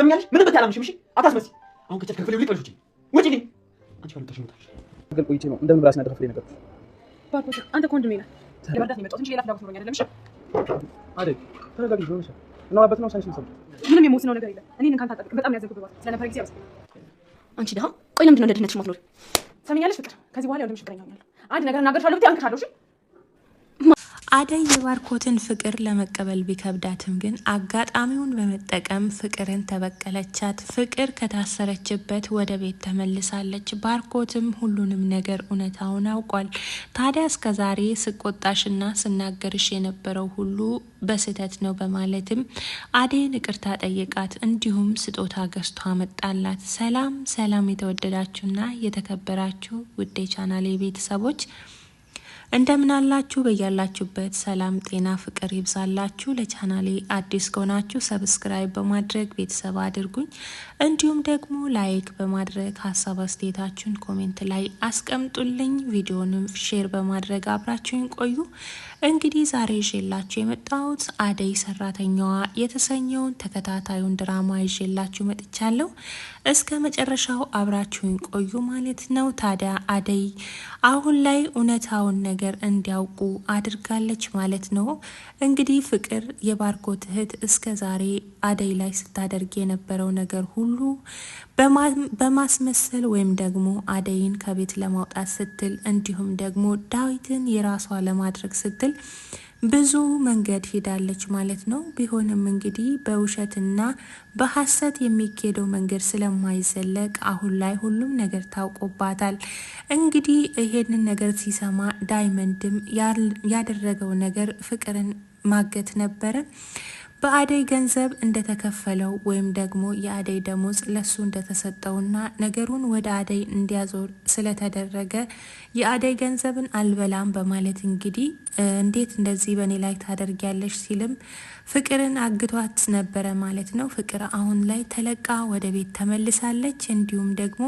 ሰምኛለሽ? ምንም ብታላምሽም እሺ አታስመስይ። አሁን ከጨት ከፍለው ሊጥልሽ ወጪ ነኝ። አንቺ ካልተሽ ሞታለሽ። ግን ቆይቼ ነው እንደምን ብራስ ናደረፈኝ ነገር ባርኮት አንተ ኮንዶም ነህ። ለበርዳት ነው የመጣሁት እንጂ ሌላ ፍላጎት ኖሮኝ አይደለም። እሺ አይደል? ተረጋጊ ነው እሺ። እናውራበት ነው ሳይንስ ነው። ምንም የምወስነው ነገር የለም። እኔን ካንተ አጣጥቅ በጣም ያዘንኩበት ስለነበር ጊዜ አውስ አንቺ ደሃ ቆይ ለምንድን ነው እንደ ድህነትሽ ማትኖር? ሰምኛለሽ ፍቅር ከዚህ በኋላ ወደምሽ ፍቅረኛኛለሁ። አንድ ነገር እናገርሻለሁ ብታይ አንከሻለሁ። እሺ አደይ የባርኮትን ፍቅር ለመቀበል ቢከብዳትም ግን አጋጣሚውን በመጠቀም ፍቅርን ተበቀለቻት። ፍቅር ከታሰረችበት ወደ ቤት ተመልሳለች። ባርኮትም ሁሉንም ነገር እውነታውን አውቋል። ታዲያ እስከዛሬ ስቆጣሽና ስናገርሽ የነበረው ሁሉ በስህተት ነው በማለትም አደይን ይቅርታ ጠየቃት። እንዲሁም ስጦታ ገዝቶ አመጣላት። ሰላም ሰላም! የተወደዳችሁና የተከበራችሁ ውድ የቻናሌ ቤተሰቦች እንደምን አላችሁ? በያላችሁበት ሰላም ጤና ፍቅር ይብዛላችሁ። ለቻናሌ አዲስ ከሆናችሁ ሰብስክራይብ በማድረግ ቤተሰብ አድርጉኝ። እንዲሁም ደግሞ ላይክ በማድረግ ሀሳብ አስተያየታችሁን ኮሜንት ላይ አስቀምጡልኝ። ቪዲዮንም ሼር በማድረግ አብራችሁን ቆዩ። እንግዲህ ዛሬ ይዤላችሁ የመጣሁት አደይ ሰራተኛዋ የተሰኘውን ተከታታዩን ድራማ ይዤላችሁ መጥቻለሁ። እስከ መጨረሻው አብራችሁን ቆዩ ማለት ነው። ታዲያ አደይ አሁን ላይ እውነታውን ነገር እንዲያውቁ አድርጋለች ማለት ነው። እንግዲህ ፍቅር የባርኮት እህት እስከ ዛሬ አደይ ላይ ስታደርግ የነበረው ነገር ሁሉ በማስመሰል ወይም ደግሞ አደይን ከቤት ለማውጣት ስትል እንዲሁም ደግሞ ዳዊትን የራሷ ለማድረግ ስትል ብዙ መንገድ ሄዳለች ማለት ነው። ቢሆንም እንግዲህ በውሸትና በሐሰት የሚኬደው መንገድ ስለማይዘለቅ አሁን ላይ ሁሉም ነገር ታውቆባታል። እንግዲህ ይሄንን ነገር ሲሰማ ዳይመንድም ያደረገው ነገር ፍቅርን ማገት ነበረ። በአደይ ገንዘብ እንደተከፈለው ወይም ደግሞ የአደይ ደሞዝ ለሱ እንደተሰጠውና ነገሩን ወደ አደይ እንዲያዞር ስለተደረገ የአደይ ገንዘብን አልበላም በማለት እንግዲህ እንዴት እንደዚህ በእኔ ላይ ታደርጊያለሽ ሲልም ፍቅርን አግቷት ነበረ ማለት ነው። ፍቅር አሁን ላይ ተለቃ ወደ ቤት ተመልሳለች። እንዲሁም ደግሞ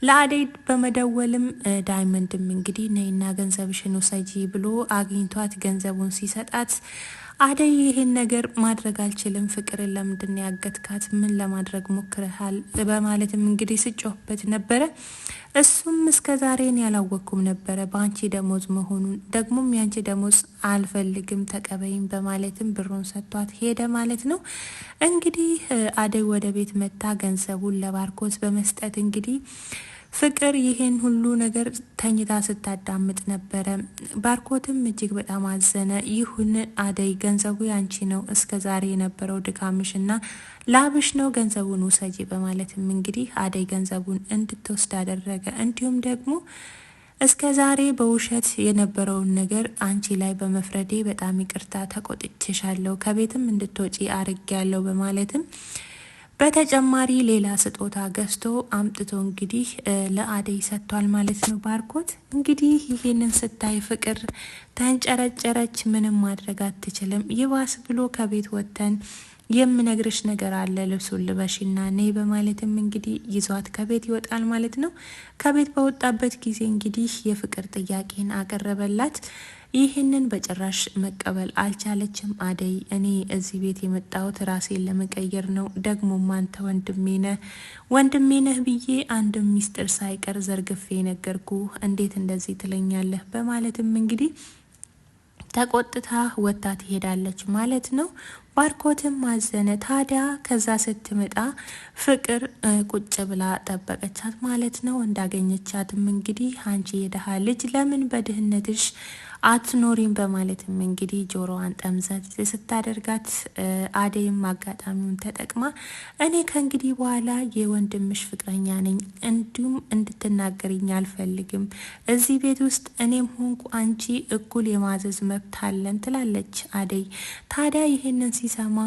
ለአደይ በመደወልም ዳይመንድም እንግዲህ ነይና ገንዘብሽን ውሰጂ ብሎ አግኝቷት ገንዘቡን ሲሰጣት አደይ ይሄን ነገር ማድረግ አልችልም፣ ፍቅርን ለምንድን ያገትካት? ምን ለማድረግ ሞክረሃል? በማለትም እንግዲህ ስጮህበት ነበረ። እሱም እስከ ዛሬን ያላወቅኩም ነበረ በአንቺ ደሞዝ መሆኑን፣ ደግሞም ያንቺ ደሞዝ አልፈልግም ተቀበይም በማለትም ብሩን ሰጥቷት ሄደ ማለት ነው። እንግዲህ አደይ ወደ ቤት መታ ገንዘቡን ለባርኮት በመስጠት እንግዲህ ፍቅር ይሄን ሁሉ ነገር ተኝታ ስታዳምጥ ነበረ። ባርኮትም እጅግ በጣም አዘነ። ይሁን አደይ ገንዘቡ ያንቺ ነው፣ እስከ ዛሬ የነበረው ድካምሽና ላብሽ ነው፣ ገንዘቡን ውሰጂ በማለትም እንግዲህ አደይ ገንዘቡን እንድትወስድ አደረገ። እንዲሁም ደግሞ እስከ ዛሬ በውሸት የነበረውን ነገር አንቺ ላይ በመፍረዴ በጣም ይቅርታ ተቆጥቼሻለሁ፣ ከቤትም እንድትወጪ አርጌያለሁ በማለትም በተጨማሪ ሌላ ስጦታ ገዝቶ አምጥቶ እንግዲህ ለአደይ ሰጥቷል ማለት ነው። ባርኮት እንግዲህ ይሄንን ስታይ ፍቅር ተንጨረጨረች። ምንም ማድረግ አትችልም። ይባስ ብሎ ከቤት ወጥተን የምነግርሽ ነገር አለ፣ ልብሱን ልበሽና ነይ በማለትም እንግዲህ ይዟት ከቤት ይወጣል ማለት ነው። ከቤት በወጣበት ጊዜ እንግዲህ የፍቅር ጥያቄን አቀረበላት። ይህንን በጭራሽ መቀበል አልቻለችም። አደይ እኔ እዚህ ቤት የመጣሁት ራሴን ለመቀየር ነው፣ ደግሞ አንተ ወንድሜ ነህ ብዬ አንድ ሚስጥር ሳይቀር ዘርግፌ ነገርኩ፣ እንዴት እንደዚህ ትለኛለህ? በማለትም እንግዲህ ተቆጥታ ወጥታ ትሄዳለች ማለት ነው። ባርኮትም ማዘነ። ታዲያ ከዛ ስትመጣ ፍቅር ቁጭ ብላ ጠበቀቻት ማለት ነው። እንዳገኘቻትም እንግዲህ አንቺ የደሃ ልጅ ለምን በድህነትሽ አትኖሪም? በማለትም እንግዲህ ጆሮዋን ጠምዘዝ ስታደርጋት አደይም አጋጣሚውን ተጠቅማ እኔ ከእንግዲህ በኋላ የወንድምሽ ፍቅረኛ ነኝ፣ እንዲሁም እንድትናገርኝ አልፈልግም። እዚህ ቤት ውስጥ እኔም ሆንኩ አንቺ እኩል የማዘዝ መብት አለን ትላለች አደይ። ታዲያ ይህንን ሲሰማ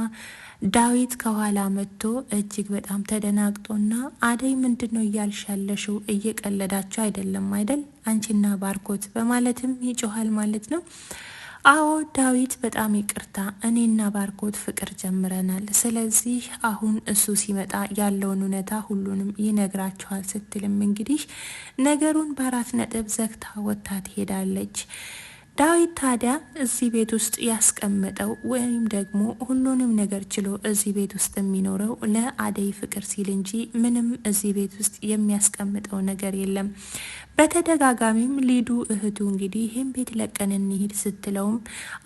ዳዊት ከኋላ መጥቶ እጅግ በጣም ተደናግጦና አደይ ምንድነው እያልሽ ያለሽው? እየቀለዳችሁ አይደለም አይደል አንቺና ባርኮት? በማለትም ይጮሃል ማለት ነው። አዎ ዳዊት በጣም ይቅርታ፣ እኔና ባርኮት ፍቅር ጀምረናል። ስለዚህ አሁን እሱ ሲመጣ ያለውን እውነታ ሁሉንም ይነግራችኋል ስትልም እንግዲህ ነገሩን በ4 ነጥብ ዘግታ ወጥታ ትሄዳለች። ዳዊት ታዲያ እዚህ ቤት ውስጥ ያስቀመጠው ወይም ደግሞ ሁሉንም ነገር ችሎ እዚህ ቤት ውስጥ የሚኖረው ለአደይ ፍቅር ሲል እንጂ ምንም እዚህ ቤት ውስጥ የሚያስቀምጠው ነገር የለም። በተደጋጋሚም ሊዱ እህቱ እንግዲህ ይህን ቤት ለቀን እንሂድ ስትለውም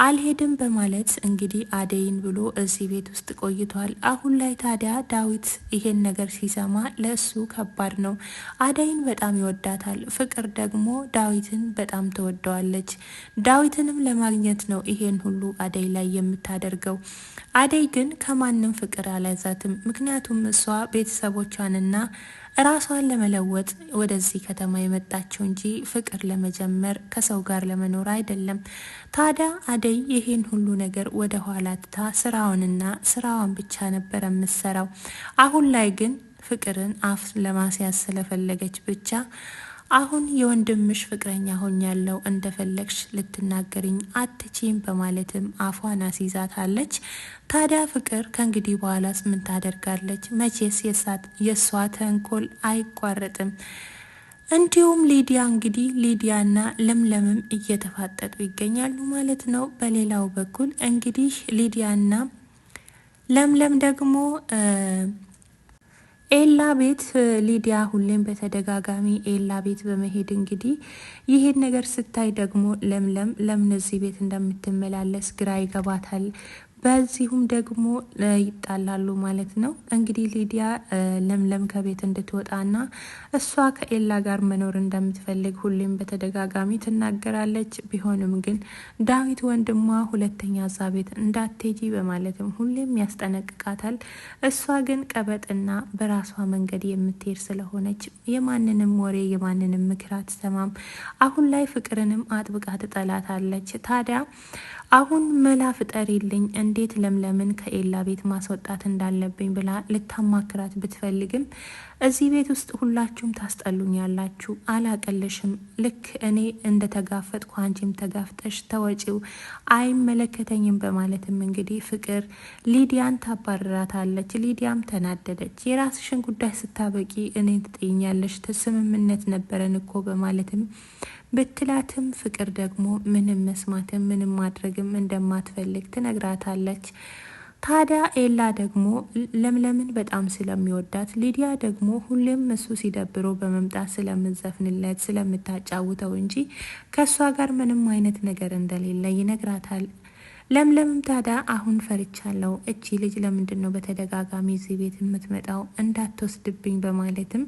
አልሄድም በማለት እንግዲህ አደይን ብሎ እዚህ ቤት ውስጥ ቆይቷል። አሁን ላይ ታዲያ ዳዊት ይሄን ነገር ሲሰማ ለእሱ ከባድ ነው። አደይን በጣም ይወዳታል። ፍቅር ደግሞ ዳዊትን በጣም ትወደዋለች። ዳዊትንም ለማግኘት ነው ይሄን ሁሉ አደይ ላይ የምታደርገው። አደይ ግን ከማንም ፍቅር አልያዛትም። ምክንያቱም እሷ ቤተሰቦቿንና ራሷን ለመለወጥ ወደዚህ ከተማ የመጣችው እንጂ ፍቅር ለመጀመር ከሰው ጋር ለመኖር አይደለም። ታዲያ አደይ ይሄን ሁሉ ነገር ወደ ኋላ ትታ ስራዋን ብቻ ነበር የምትሰራው። አሁን ላይ ግን ፍቅርን አፍ ለማስያዝ ስለፈለገች ብቻ አሁን የወንድምሽ ፍቅረኛ ሆኛለሁ እንደፈለግሽ ልትናገርኝ አትችይም በማለትም አፏን አስይዛታለች። ታዲያ ፍቅር ከእንግዲህ በኋላስ ምን ታደርጋለች? መቼስ የሷ ተንኮል አይቋረጥም። እንዲሁም ሊዲያና ለምለምም እየተፋጠጡ ይገኛሉ ማለት ነው። በሌላው በኩል እንግዲህ ሊዲያና ለምለም ደግሞ ኤላ ቤት ሊዲያ ሁሌም በተደጋጋሚ ኤላ ቤት በመሄድ እንግዲህ ይሄን ነገር ስታይ ደግሞ ለምን እዚህ ቤት እንደምትመላለስ ግራ ይገባታል። በዚሁም ደግሞ ይጣላሉ ማለት ነው። እንግዲህ ሊዲያ ለምለም ከቤት እንድትወጣና እሷ ከኤላ ጋር መኖር እንደምትፈልግ ሁሌም በተደጋጋሚ ትናገራለች። ቢሆንም ግን ዳዊት ወንድሟ ሁለተኛ እዛ ቤት እንዳትሄጂ በማለትም ሁሌም ያስጠነቅቃታል። እሷ ግን ቀበጥና በራሷ መንገድ የምትሄድ ስለሆነች የማንንም ወሬ የማንንም ምክር አትሰማም። አሁን ላይ ፍቅርንም አጥብቃ ትጠላታለች። ታዲያ አሁን መላ ፍጠሪልኝ እንዴት ለምለምን ከኤላ ቤት ማስወጣት እንዳለብኝ ብላ ልታማክራት ብትፈልግም እዚህ ቤት ውስጥ ሁላችሁም ታስጠሉኛላችሁ፣ አላቀልሽም፣ ልክ እኔ እንደተጋፈጥኩ አንቺም ተጋፍጠሽ ተወጪው፣ አይመለከተኝም በማለትም እንግዲህ ፍቅር ሊዲያን ታባርራታለች። ሊዲያም ተናደደች። የራስሽን ጉዳይ ስታበቂ እኔን ትጠይኛለሽ፣ ስምምነት ነበረን እኮ በማለትም ብትላትም ፍቅር ደግሞ ምንም መስማትም ምንም ማድረግም እንደማትፈልግ ትነግራታለች። ታዲያ ኤላ ደግሞ ለምለምን በጣም ስለሚወዳት ሊዲያ ደግሞ ሁሌም እሱ ሲደብሮ በመምጣት ስለምዘፍንለት ስለምታጫውተው እንጂ ከሷ ጋር ምንም አይነት ነገር እንደሌለ ይነግራታል። ለምለምም ታዲያ አሁን ፈርቻለሁ፣ እቺ ልጅ ለምንድነው በተደጋጋሚ እዚህ ቤት የምትመጣው እንዳትወስድብኝ በማለትም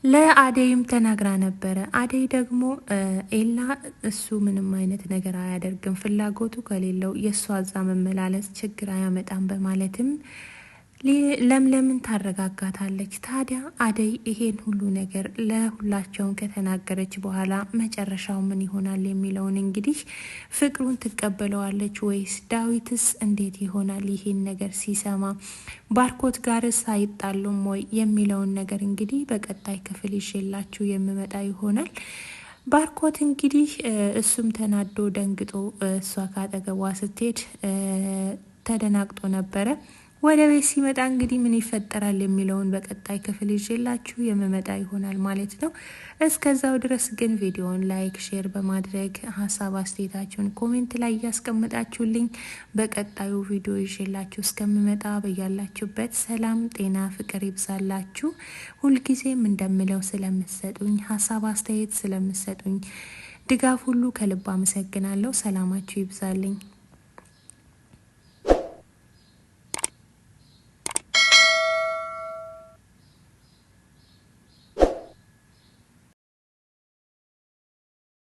ለአደይም ተናግራ ነበረ። አደይ ደግሞ ኤላ እሱ ምንም አይነት ነገር አያደርግም፣ ፍላጎቱ ከሌለው የእሷ እዛ መመላለስ ችግር አያመጣም በማለትም ለምለምን ታረጋጋታለች። ታዲያ አደይ ይሄን ሁሉ ነገር ለሁላቸውም ከተናገረች በኋላ መጨረሻው ምን ይሆናል የሚለውን እንግዲህ ፍቅሩን ትቀበለዋለች ወይስ ዳዊትስ እንዴት ይሆናል ይሄን ነገር ሲሰማ፣ ባርኮት ጋርስ አይጣሉም ወይ የሚለውን ነገር እንግዲህ በቀጣይ ክፍል ይዤላችሁ የምመጣ ይሆናል። ባርኮት እንግዲህ እሱም ተናዶ ደንግጦ እሷ ካጠገቧ ስትሄድ ተደናግጦ ነበረ። ወደ ቤት ሲመጣ እንግዲህ ምን ይፈጠራል የሚለውን በቀጣይ ክፍል ይዤላችሁ የምመጣ ይሆናል ማለት ነው። እስከዛው ድረስ ግን ቪዲዮውን ላይክ፣ ሼር በማድረግ ሀሳብ አስተያየታችሁን ኮሜንት ላይ እያስቀምጣችሁልኝ በቀጣዩ ቪዲዮ ይዤላችሁ እስከምመጣ በያላችሁበት ሰላም፣ ጤና፣ ፍቅር ይብዛላችሁ። ሁልጊዜም እንደምለው ስለምትሰጡኝ ሀሳብ አስተያየት ስለምትሰጡኝ ድጋፍ ሁሉ ከልብ አመሰግናለሁ። ሰላማችሁ ይብዛልኝ።